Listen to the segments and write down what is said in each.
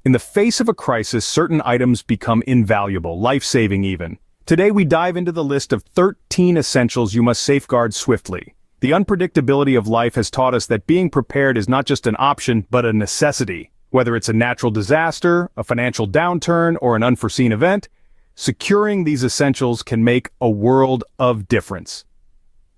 In the face of a crisis, certain items become invaluable, life-saving even. Today we dive into the list of 13 essentials you must safeguard swiftly. The unpredictability of life has taught us that being prepared is not just an option, but a necessity. Whether it's a natural disaster, a financial downturn, or an unforeseen event, securing these essentials can make a world of difference.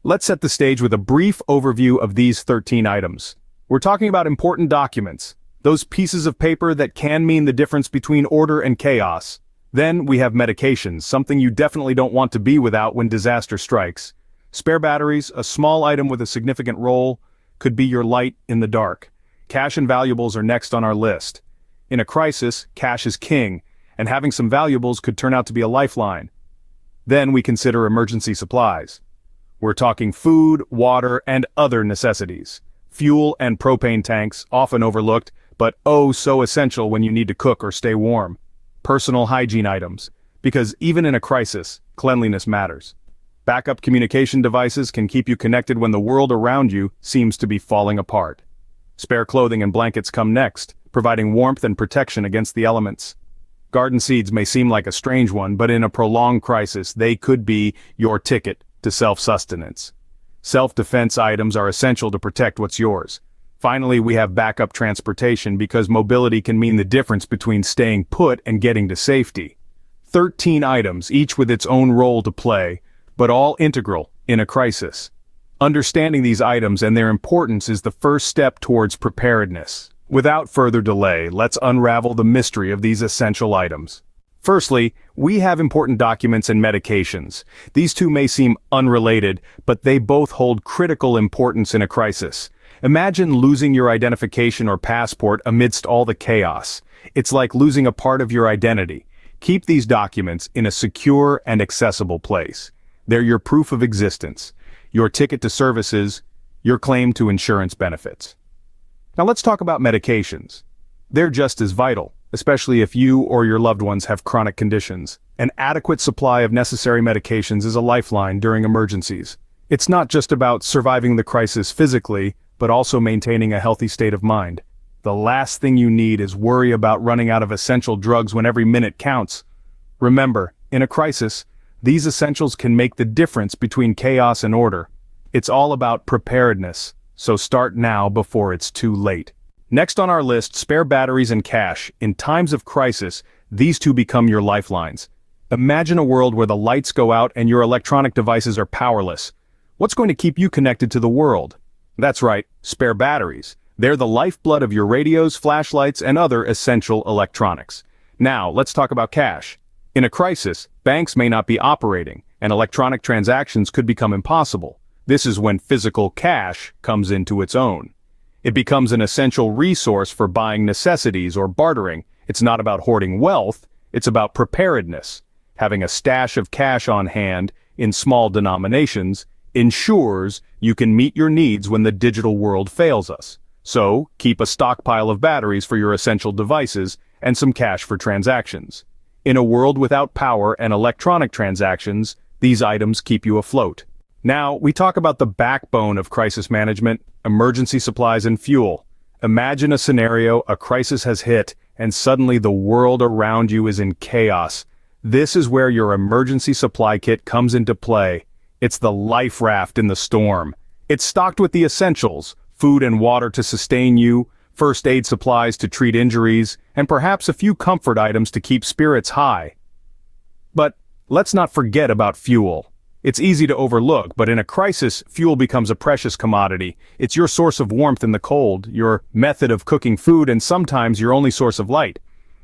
Let's set the stage with a brief overview of these 13 items. We're talking about important documents, those pieces of paper that can mean the difference between order and chaos. Then we have medications, something you definitely don't want to be without when disaster strikes. Spare batteries, a small item with a significant role, could be your light in the dark. Cash and valuables are next on our list. In a crisis, cash is king, and having some valuables could turn out to be a lifeline. Then we consider emergency supplies. We're talking food, water, and other necessities. Fuel and propane tanks, often overlooked, but oh so essential when you need to cook or stay warm. Personal hygiene items, because even in a crisis, cleanliness matters. Backup communication devices can keep you connected when the world around you seems to be falling apart. Spare clothing and blankets come next, providing warmth and protection against the elements. Garden seeds may seem like a strange one, but in a prolonged crisis, they could be your ticket to self-sustenance. Self-defense items are essential to protect what's yours. Finally, we have backup transportation because mobility can mean the difference between staying put and getting to safety. 13 items, each with its own role to play, but all integral in a crisis. Understanding these items and their importance is the first step towards preparedness. Without further delay, let's unravel the mystery of these essential items. Firstly, we have important documents and medications. These two may seem unrelated, but they both hold critical importance in a crisis. Imagine losing your identification or passport amidst all the chaos. It's like losing a part of your identity. Keep these documents in a secure and accessible place. They're your proof of existence, your ticket to services, your claim to insurance benefits. Now let's talk about medications. They're just as vital, especially if you or your loved ones have chronic conditions. An adequate supply of necessary medications is a lifeline during emergencies. It's not just about surviving the crisis physically, but also maintaining a healthy state of mind. The last thing you need is worry about running out of essential drugs when every minute counts. Remember, in a crisis, these essentials can make the difference between chaos and order. It's all about preparedness, so start now before it's too late. Next on our list, spare batteries and cash. In times of crisis, these two become your lifelines. Imagine a world where the lights go out and your electronic devices are powerless. What's going to keep you connected to the world? That's right, spare batteries. They're the lifeblood of your radios, flashlights, and other essential electronics. Now, let's talk about cash. In a crisis, banks may not be operating, and electronic transactions could become impossible. This is when physical cash comes into its own. It becomes an essential resource for buying necessities or bartering. It's not about hoarding wealth, it's about preparedness. Having a stash of cash on hand, in small denominations, ensures you can meet your needs when the digital world fails us. So, keep a stockpile of batteries for your essential devices and some cash for transactions. In a world without power and electronic transactions, these items keep you afloat. Now, we talk about the backbone of crisis management, emergency supplies and fuel. Imagine a scenario: a crisis has hit, and suddenly the world around you is in chaos. This is where your emergency supply kit comes into play. It's the life raft in the storm. It's stocked with the essentials: food and water to sustain you, first aid supplies to treat injuries, and perhaps a few comfort items to keep spirits high. But let's not forget about fuel. It's easy to overlook, but in a crisis, fuel becomes a precious commodity. It's your source of warmth in the cold, your method of cooking food, and sometimes your only source of light.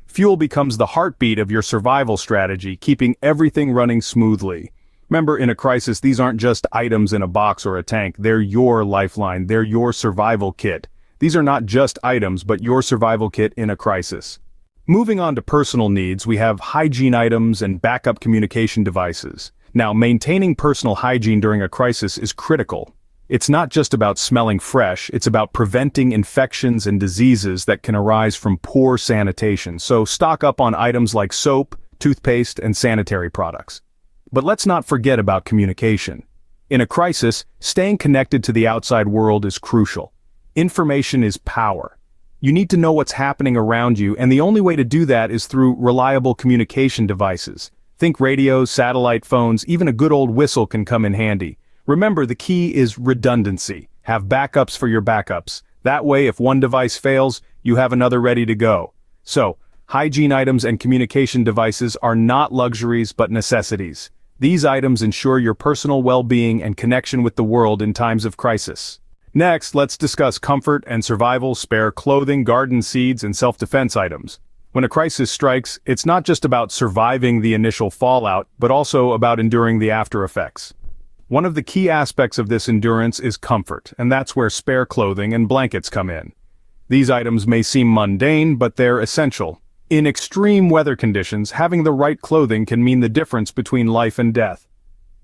Fuel becomes the heartbeat of your survival strategy, keeping everything running smoothly. Remember, in a crisis, these aren't just items in a box or a tank. They're your lifeline. They're your survival kit. These are not just items, but your survival kit in a crisis. Moving on to personal needs, we have hygiene items and backup communication devices. Now, maintaining personal hygiene during a crisis is critical. It's not just about smelling fresh, it's about preventing infections and diseases that can arise from poor sanitation. So stock up on items like soap, toothpaste, and sanitary products. But let's not forget about communication. In a crisis, staying connected to the outside world is crucial. Information is power. You need to know what's happening around you, and the only way to do that is through reliable communication devices. Think radios, satellite phones, even a good old whistle can come in handy. Remember, the key is redundancy. Have backups for your backups. That way, if one device fails, you have another ready to go. So, hygiene items and communication devices are not luxuries but necessities. These items ensure your personal well-being and connection with the world in times of crisis. Next, let's discuss comfort and survival, spare clothing, garden seeds, and self-defense items. When a crisis strikes, it's not just about surviving the initial fallout, but also about enduring the after effects. One of the key aspects of this endurance is comfort, and that's where spare clothing and blankets come in. These items may seem mundane, but they're essential. In extreme weather conditions, having the right clothing can mean the difference between life and death.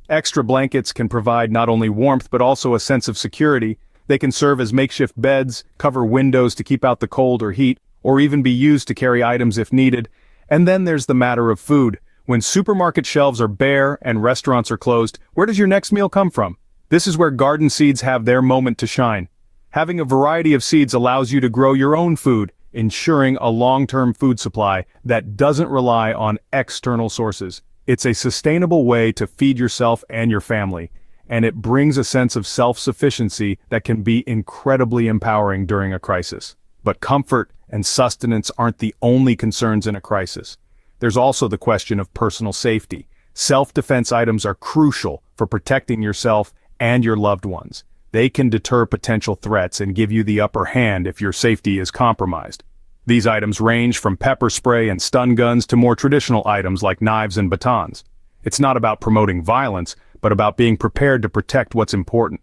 Extra blankets can provide not only warmth but also a sense of security. They can serve as makeshift beds, cover windows to keep out the cold or heat, or even be used to carry items if needed. And then there's the matter of food. When supermarket shelves are bare and restaurants are closed, where does your next meal come from? This is where garden seeds have their moment to shine. Having a variety of seeds allows you to grow your own food, ensuring a long-term food supply that doesn't rely on external sources. It's a sustainable way to feed yourself and your family, and it brings a sense of self-sufficiency that can be incredibly empowering during a crisis. But comfort and sustenance aren't the only concerns in a crisis. There's also the question of personal safety. Self-defense items are crucial for protecting yourself and your loved ones. They can deter potential threats and give you the upper hand if your safety is compromised. These items range from pepper spray and stun guns to more traditional items like knives and batons. It's not about promoting violence, but about being prepared to protect what's important.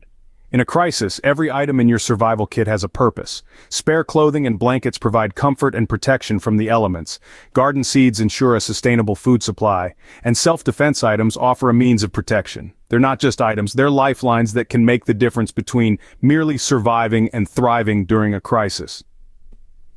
In a crisis, every item in your survival kit has a purpose. Spare clothing and blankets provide comfort and protection from the elements. Garden seeds ensure a sustainable food supply, and self-defense items offer a means of protection. They're not just items, they're lifelines that can make the difference between merely surviving and thriving during a crisis.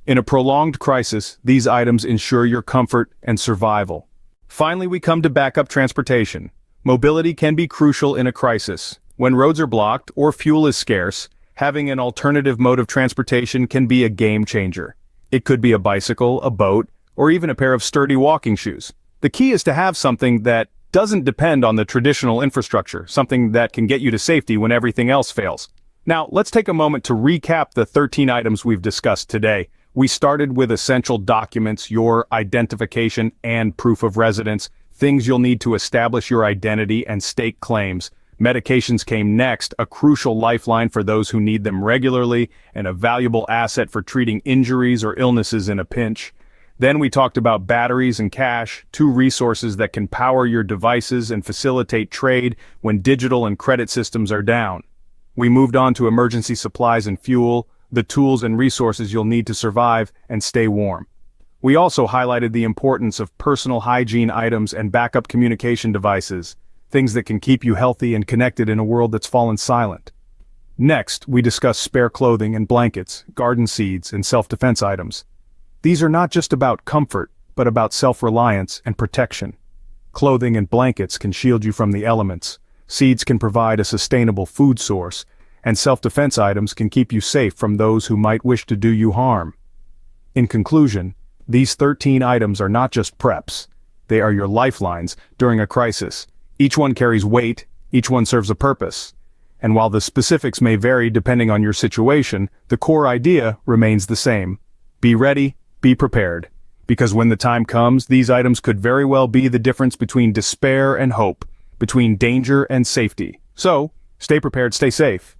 In a prolonged crisis, these items ensure your comfort and survival. Finally, we come to backup transportation. Mobility can be crucial in a crisis. When roads are blocked or fuel is scarce, having an alternative mode of transportation can be a game changer. It could be a bicycle, a boat, or even a pair of sturdy walking shoes. The key is to have something that doesn't depend on the traditional infrastructure, something that can get you to safety when everything else fails. Now, let's take a moment to recap the 13 items we've discussed today. We started with essential documents, your identification and proof of residence, things you'll need to establish your identity and stake claims. Medications came next, a crucial lifeline for those who need them regularly, and a valuable asset for treating injuries or illnesses in a pinch. Then we talked about batteries and cash, two resources that can power your devices and facilitate trade when digital and credit systems are down. We moved on to emergency supplies and fuel, the tools and resources you'll need to survive and stay warm. We also highlighted the importance of personal hygiene items and backup communication devices, things that can keep you healthy and connected in a world that's fallen silent. Next, we discussed spare clothing and blankets, garden seeds, and self-defense items. These are not just about comfort, but about self-reliance and protection. Clothing and blankets can shield you from the elements, seeds can provide a sustainable food source, and self-defense items can keep you safe from those who might wish to do you harm. In conclusion, these 13 items are not just preps. They are your lifelines during a crisis. Each one carries weight, each one serves a purpose. And while the specifics may vary depending on your situation, the core idea remains the same. Be ready, be prepared. Because when the time comes, these items could very well be the difference between despair and hope, between danger and safety. So, stay prepared, stay safe.